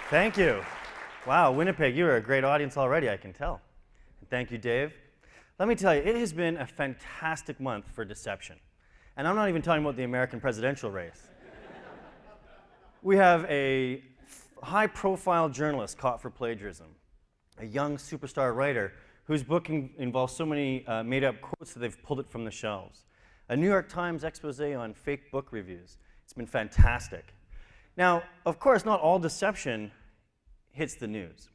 Thank you. Wow, Winnipeg, you're a great audience already, I can tell. Thank you, Dave. Let me tell you, it has been a fantastic month for deception. And I'm not even talking about the American presidential race. We have a high-profile journalist caught for plagiarism, a young superstar writer whose book involves so many made-up quotes that they've pulled it from the shelves, a New York Times expose on fake book reviews. It's been fantastic. Now, of course, not all deception hits the news.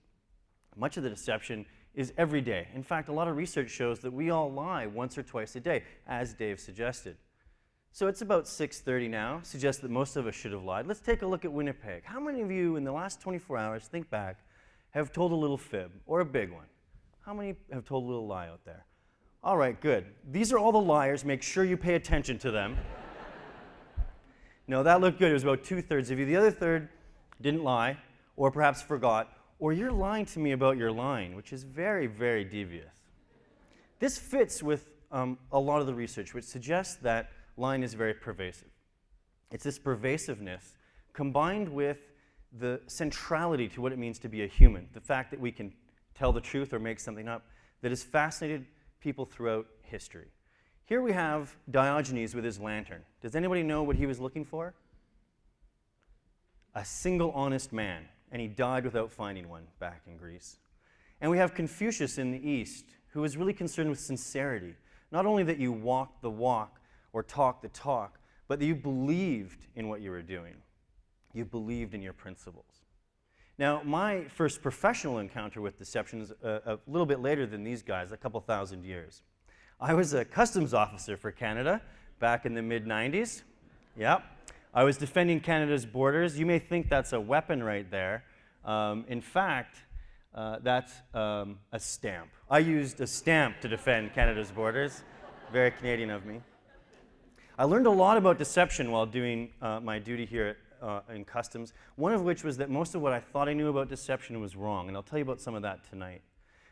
Much of the deception is every day. In fact, a lot of research shows that we all lie once or twice a day, as Dave suggested. So it's about 6:30 now, suggests that most of us should have lied. Let's take a look at Winnipeg. How many of you in the last 24 hours, think back, have told a little fib, or a big one? How many have told a little lie out there? All right, good. These are all the liars. Make sure you pay attention to them. No, that looked good. It was about 2/3 of you. The other third didn't lie, or perhaps forgot, or you're lying to me about your lying, which is very, very devious. This fits with a lot of the research, which suggests that lying is very pervasive. It's this pervasiveness combined with the centrality to what it means to be a human, the fact that we can tell the truth or make something up, that has fascinated people throughout history. Here we have Diogenes with his lantern. Does anybody know what he was looking for? A single honest man, and he died without finding one back in Greece. And we have Confucius in the East, who was really concerned with sincerity. Not only that you walk the walk or talk the talk, but that you believed in what you were doing. You believed in your principles. Now, my first professional encounter with deception is a little bit later than these guys, a couple thousand years. I was a customs officer for Canada back in the mid-90s. Yep. I was defending Canada's borders. You may think that's a weapon right there. In fact, that's a stamp. I used a stamp to defend Canada's borders. Very Canadian of me. I learned a lot about deception while doing my duty here in customs, one of which was that most of what I thought I knew about deception was wrong, and I'll tell you about some of that tonight.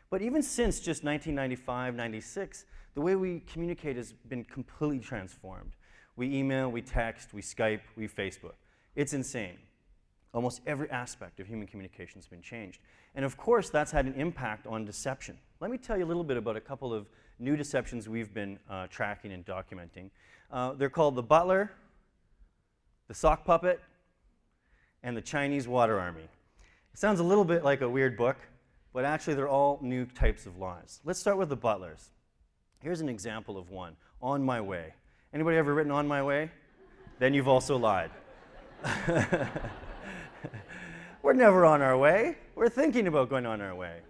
But even since just 1995, 96, the way we communicate has been completely transformed. We email, we text, we Skype, we Facebook. It's insane. Almost every aspect of human communication has been changed. And of course, that's had an impact on deception. Let me tell you a little bit about a couple of new deceptions we've been tracking and documenting. They're called the butler, the sock puppet, and the Chinese water army. It sounds a little bit like a weird book, but actually they're all new types of lies. Let's start with the butlers. Here's an example of one, on my way. Anybody ever written on my way? Then you've also lied. We're never on our way. We're thinking about going on our way.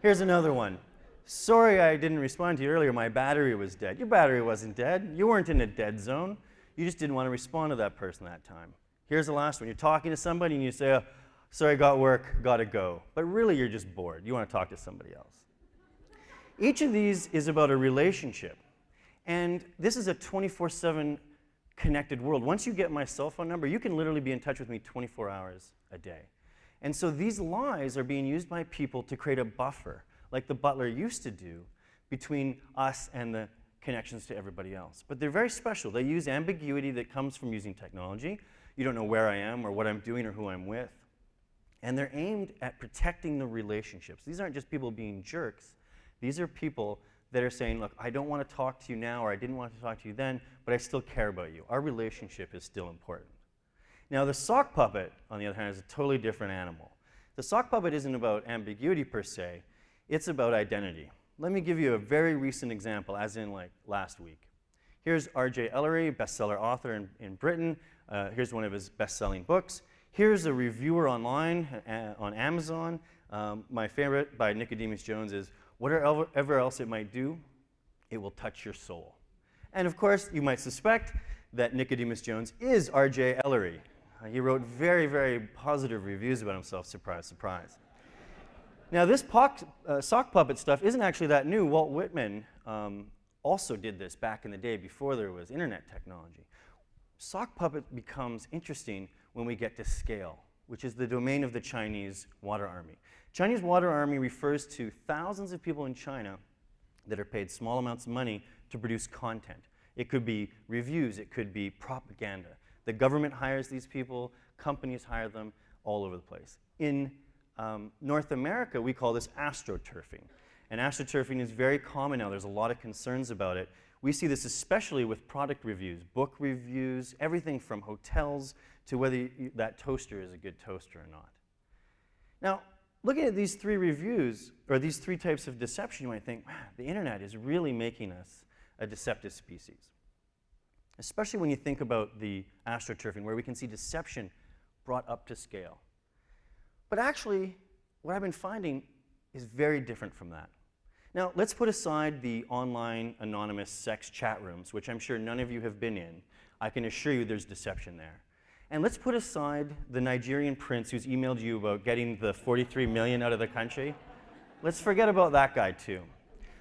Here's another one. Sorry I didn't respond to you earlier, my battery was dead. Your battery wasn't dead. You weren't in a dead zone. You just didn't want to respond to that person that time. Here's the last one. You're talking to somebody and you say, oh, sorry, got work, gotta go. But really you're just bored. You want to talk to somebody else. Each of these is about a relationship. And this is a 24/7 connected world. Once you get my cell phone number, you can literally be in touch with me 24 hours a day. And so these lies are being used by people to create a buffer, like the butler used to do, between us and the connections to everybody else. But they're very special. They use ambiguity that comes from using technology. You don't know where I am or what I'm doing or who I'm with. And they're aimed at protecting the relationships. These aren't just people being jerks. These are people that are saying, look, I don't want to talk to you now, or I didn't want to talk to you then, but I still care about you. Our relationship is still important. Now, the sock puppet, on the other hand, is a totally different animal. The sock puppet isn't about ambiguity per se. It's about identity. Let me give you a very recent example, as in like last week. Here's R.J. Ellery, bestseller author in Britain. Here's one of his best-selling books. Here's a reviewer online on Amazon. My favorite by Nicodemus Jones is, whatever else it might do, it will touch your soul. And of course, you might suspect that Nicodemus Jones is R.J. Ellery. He wrote very, very positive reviews about himself, surprise, surprise. Now, this sock puppet stuff isn't actually that new. Walt Whitman also did this back in the day before there was internet technology. Sock puppet becomes interesting when we get to scale, which is the domain of the Chinese water army. Chinese water army refers to thousands of people in China that are paid small amounts of money to produce content. It could be reviews, it could be propaganda. The government hires these people, companies hire them all over the place. In North America, we call this astroturfing. And astroturfing is very common now. There's a lot of concerns about it. We see this especially with product reviews, book reviews, everything from hotels to whether that toaster is a good toaster or not. Now, looking at these three reviews, or these three types of deception, you might think, man, the internet is really making us a deceptive species. Especially when you think about the astroturfing, where we can see deception brought up to scale. But actually, what I've been finding is very different from that. Now, let's put aside the online anonymous sex chat rooms, which I'm sure none of you have been in. I can assure you there's deception there. And let's put aside the Nigerian prince who's emailed you about getting the 43 million out of the country. Let's forget about that guy too.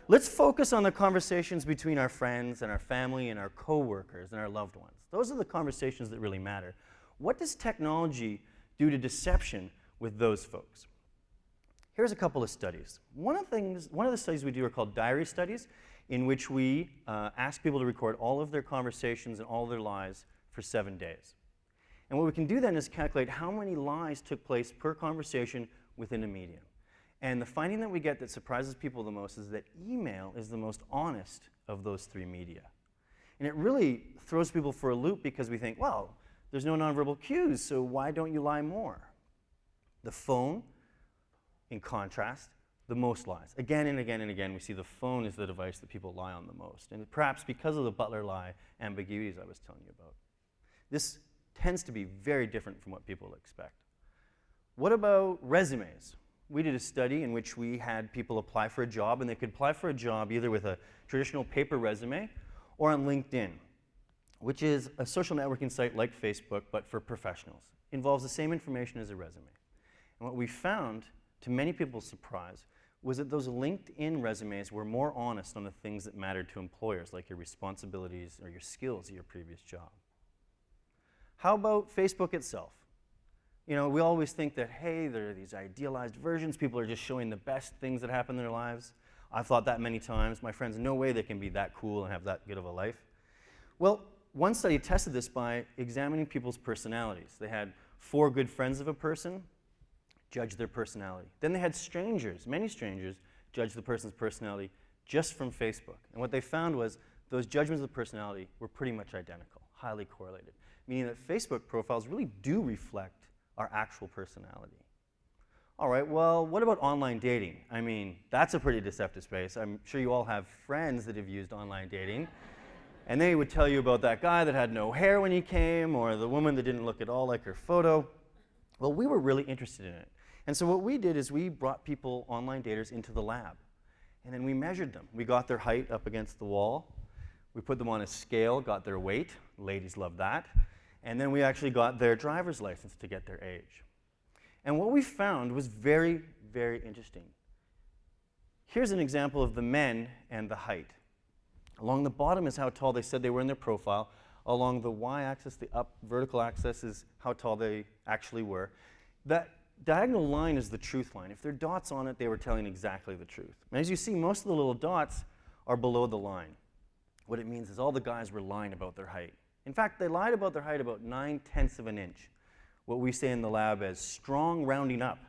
Let's focus on the conversations between our friends and our family and our coworkers and our loved ones. Those are the conversations that really matter. What does technology do to deception with those folks? Here's a couple of studies. One of the studies we do are called diary studies, in which we ask people to record all of their conversations and all of their lies for 7 days. And what we can do then is calculate how many lies took place per conversation within a medium. And the finding that we get that surprises people the most is that email is the most honest of those three media. And it really throws people for a loop because we think, well, there's no nonverbal cues, so why don't you lie more? The phone, in contrast, the most lies. Again and again and again, we see the phone is the device that people lie on the most. And perhaps because of the Butler lie ambiguities I was telling you about. This tends to be very different from what people expect. What about resumes? We did a study in which we had people apply for a job, and they could apply for a job either with a traditional paper resume or on LinkedIn, which is a social networking site like Facebook, but for professionals. It involves the same information as a resume. And what we found, to many people's surprise, was that those LinkedIn resumes were more honest on the things that mattered to employers, like your responsibilities or your skills at your previous job. How about Facebook itself? You know, we always think that, hey, there are these idealized versions. People are just showing the best things that happen in their lives. I've thought that many times. My friends, no way they can be that cool and have that good of a life. Well, one study tested this by examining people's personalities. They had 4 good friends of a person, judge their personality. Then they had strangers, many strangers, judge the person's personality just from Facebook. And what they found was those judgments of personality were pretty much identical, highly correlated, meaning that Facebook profiles really do reflect our actual personality. All right, well, what about online dating? I mean, that's a pretty deceptive space. I'm sure you all have friends that have used online dating. And they would tell you about that guy that had no hair when he came, or the woman that didn't look at all like her photo. Well, we were really interested in it. And so what we did is we brought people, online daters, into the lab. And then we measured them. We got their height up against the wall. We put them on a scale, got their weight. Ladies love that. And then we actually got their driver's license to get their age. And what we found was very, very interesting. Here's an example of the men and the height. Along the bottom is how tall they said they were in their profile. Along the y-axis, the up vertical axis, is how tall they actually were. That diagonal line is the truth line. If there are dots on it, they were telling exactly the truth. And as you see, most of the little dots are below the line. What it means is all the guys were lying about their height. In fact, they lied about their height about 9/10 of an inch. What we say in the lab as strong rounding up.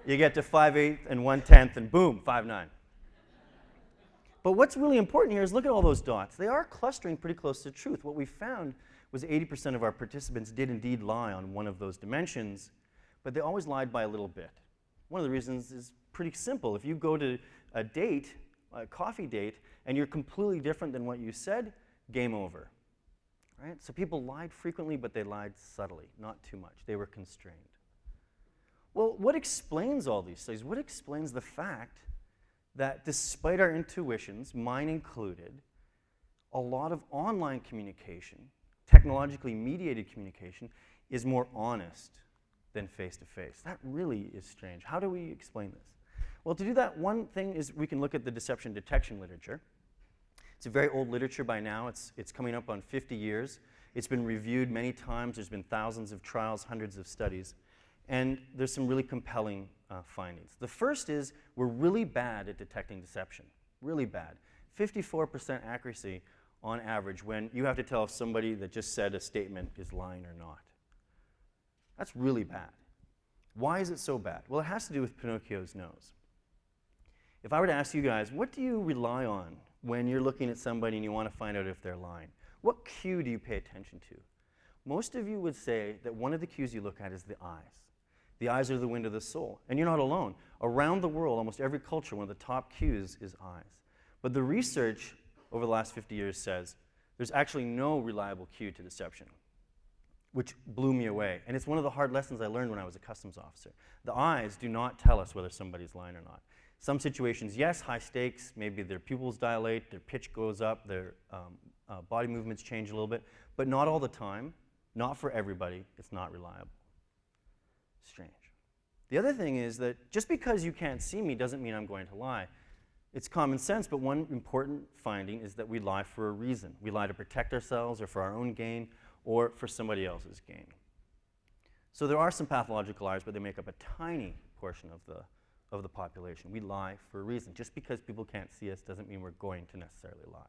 You get to 5/8 and 1/10 and boom, 5'9". But what's really important here is look at all those dots. They are clustering pretty close to truth. What we found was 80% of our participants did indeed lie on one of those dimensions, but they always lied by a little bit. One of the reasons is pretty simple. If you go to a date, a coffee date, and you're completely different than what you said, game over. Right? So people lied frequently, but they lied subtly, not too much. They were constrained. Well, what explains all these things? What explains the fact that despite our intuitions, mine included, a lot of online communication, technologically mediated communication, is more honest than face-to-face? That really is strange. How do we explain this? Well, to do that, one thing is we can look at the deception detection literature. It's a very old literature by now. It's coming up on 50 years. It's been reviewed many times. There's been thousands of trials, hundreds of studies. And there's some really compelling findings. The first is we're really bad at detecting deception, really bad. 54% accuracy on average when you have to tell if somebody that just said a statement is lying or not. That's really bad. Why is it so bad? Well, it has to do with Pinocchio's nose. If I were to ask you guys, what do you rely on when you're looking at somebody and you want to find out if they're lying? What cue do you pay attention to? Most of you would say that one of the cues you look at is the eyes. The eyes are the wind of the soul. And you're not alone. Around the world, almost every culture, one of the top cues is eyes. But the research over the last 50 years says there's actually no reliable cue to deception, which blew me away. And it's one of the hard lessons I learned when I was a customs officer. The eyes do not tell us whether somebody's lying or not. Some situations, yes, high stakes, maybe their pupils dilate, their pitch goes up, their body movements change a little bit, but not all the time, not for everybody, it's not reliable. Strange. The other thing is that just because you can't see me doesn't mean I'm going to lie. It's common sense, but one important finding is that we lie for a reason. We lie to protect ourselves or for our own gain or for somebody else's gain. So there are some pathological liars, but they make up a tiny portion of the population. We lie for a reason. Just because people can't see us doesn't mean we're going to necessarily lie.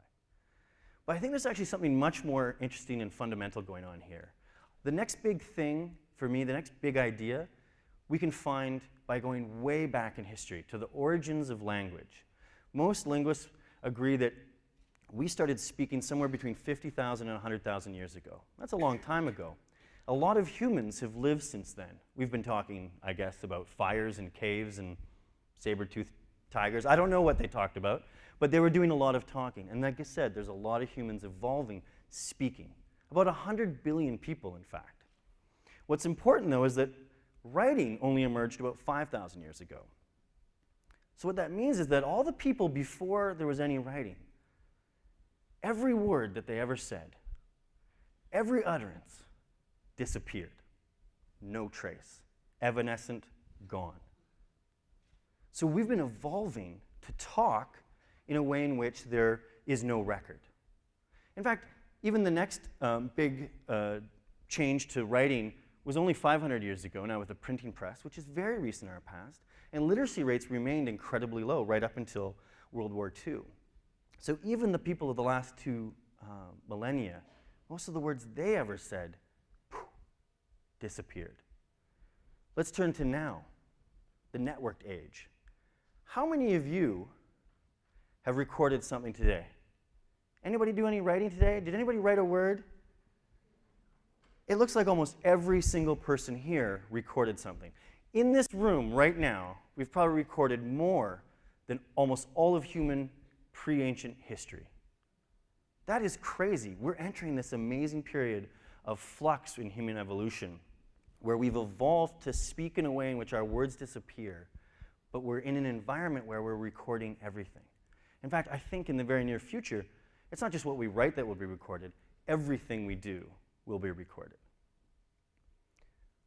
But I think there's actually something much more interesting and fundamental going on here. The next big thing for me, the next big idea, we can find by going way back in history to the origins of language. Most linguists agree that we started speaking somewhere between 50,000 and 100,000 years ago. That's a long time ago. A lot of humans have lived since then. We've been talking, I guess, about fires and caves and saber-toothed tigers. I don't know what they talked about, but they were doing a lot of talking. And like I said, there's a lot of humans evolving, speaking. About 100 billion people, in fact. What's important, though, is that writing only emerged about 5,000 years ago. So what that means is that all the people before there was any writing, every word that they ever said, every utterance disappeared. No trace. Evanescent, gone. So we've been evolving to talk in a way in which there is no record. In fact, even the next big change to writing was only 500 years ago now with the printing press, which is very recent in our past, and literacy rates remained incredibly low right up until World War II. So even the people of the last two millennia, most of the words they ever said disappeared. Let's turn to now, the networked age. How many of you have recorded something today? Anybody do any writing today? Did anybody write a word? It looks like almost every single person here recorded something. In this room right now, we've probably recorded more than almost all of human pre-ancient history. That is crazy. We're entering this amazing period of flux in human evolution where we've evolved to speak in a way in which our words disappear, but we're in an environment where we're recording everything. In fact, I think in the very near future, it's not just what we write that will be recorded, everything we do will be recorded.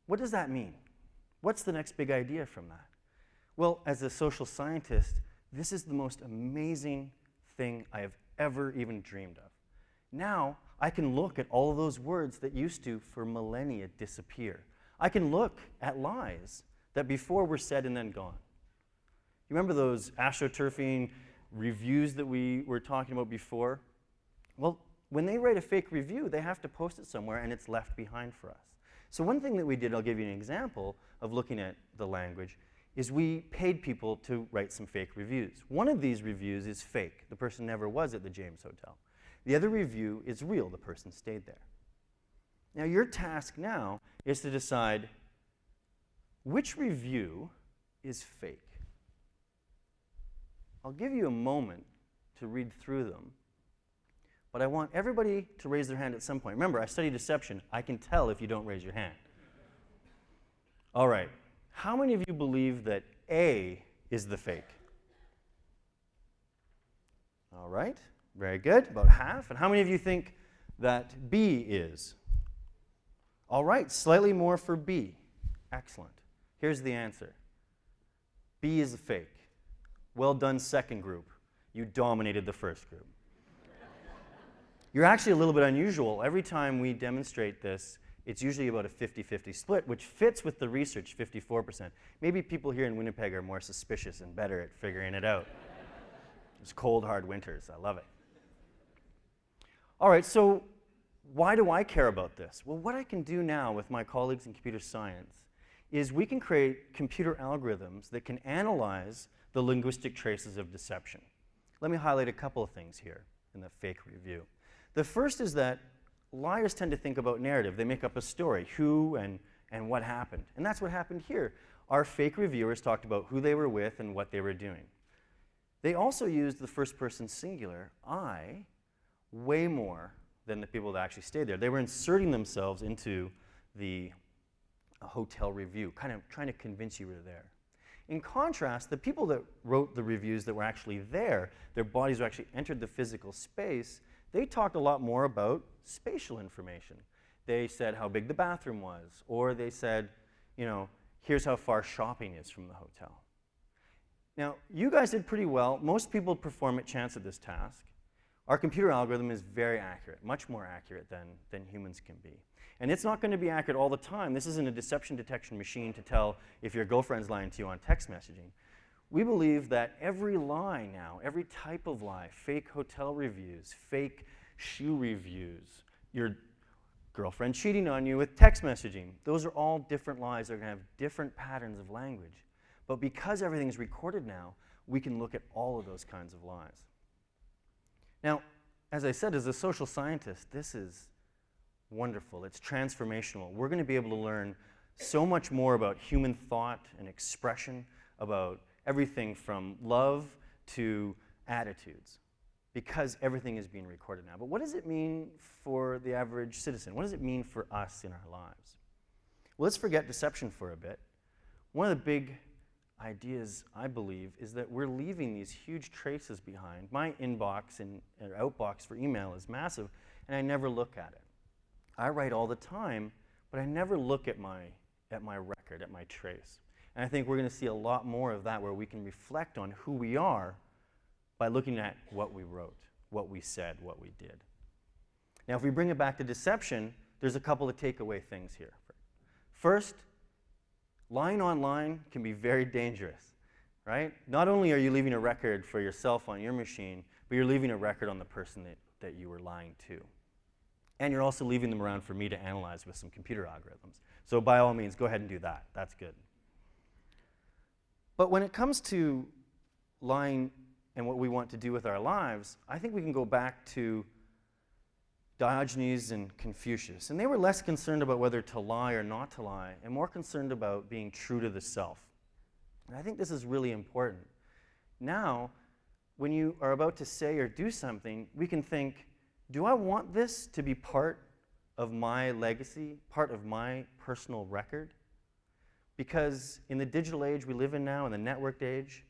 What does that mean? What's the next big idea from that? Well, as a social scientist, this is the most amazing thing I have ever even dreamed of. Now, I can look at all of those words that used to, for millennia, disappear. I can look at lies that before were said and then gone. You remember those astroturfing reviews that we were talking about before? Well, when they write a fake review, they have to post it somewhere, and it's left behind for us. So one thing that we did, I'll give you an example of looking at the language, is we paid people to write some fake reviews. One of these reviews is fake. The person never was at the James Hotel. The other review is real. The person stayed there. Now, your task now is to decide which review is fake. I'll give you a moment to read through them, but I want everybody to raise their hand at some point. Remember, I study deception. I can tell if you don't raise your hand. All right. How many of you believe that A is the fake? All right. Very good. About half. And how many of you think that B is? All right. Slightly more for B. Excellent. Here's the answer. B is the fake. Well done, second group. You dominated the first group. You're actually a little bit unusual. Every time we demonstrate this, it's usually about a 50-50 split, which fits with the research, 54%. Maybe people here in Winnipeg are more suspicious and better at figuring it out. It's cold, hard winters. I love it. All right, so why do I care about this? Well, what I can do now with my colleagues in computer science is we can create computer algorithms that can analyze the linguistic traces of deception. Let me highlight a couple of things here in the fake review. The first is that liars tend to think about narrative. They make up a story, who and what happened. And that's what happened here. Our fake reviewers talked about who they were with and what they were doing. They also used the first person singular, I, way more than the people that actually stayed there. They were inserting themselves into the hotel review, kind of trying to convince you were there. In contrast, the people that wrote the reviews that were actually there, their bodies actually entered the physical space, they talked a lot more about spatial information. They said how big the bathroom was, or they said, you know, here's how far shopping is from the hotel. Now, you guys did pretty well. Most people perform at chance at this task. Our computer algorithm is very accurate, much more accurate than humans can be. And it's not going to be accurate all the time. This isn't a deception detection machine to tell if your girlfriend's lying to you on text messaging. We believe that every lie now, every type of lie, fake hotel reviews, fake shoe reviews, your girlfriend cheating on you with text messaging, those are all different lies. They're going to have different patterns of language. But because everything's recorded now, we can look at all of those kinds of lies. Now, as I said, as a social scientist, this is wonderful. It's transformational. We're going to be able to learn so much more about human thought and expression, about everything from love to attitudes, because everything is being recorded now. But what does it mean for the average citizen? What does it mean for us in our lives? Well, let's forget deception for a bit. One of the big ideas, I believe, is that we're leaving these huge traces behind. My inbox and outbox for email is massive, and I never look at it. I write all the time, but I never look at my record, at my trace. And I think we're going to see a lot more of that, where we can reflect on who we are by looking at what we wrote, what we said, what we did. Now, if we bring it back to deception, there's a couple of takeaway things here. First, lying online can be very dangerous, right? Not only are you leaving a record for yourself on your machine, but you're leaving a record on the person that you were lying to. And you're also leaving them around for me to analyze with some computer algorithms. So by all means, go ahead and do that. That's good. But when it comes to lying and what we want to do with our lives, I think we can go back to Diogenes and Confucius. And they were less concerned about whether to lie or not to lie, and more concerned about being true to the self. And I think this is really important. Now, when you are about to say or do something, we can think, do I want this to be part of my legacy, part of my personal record? Because in the digital age we live in now, in the networked age,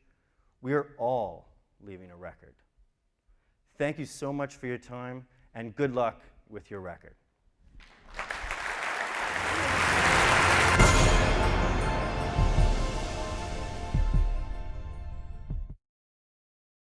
we are all leaving a record. Thank you so much for your time, and good luck with your record.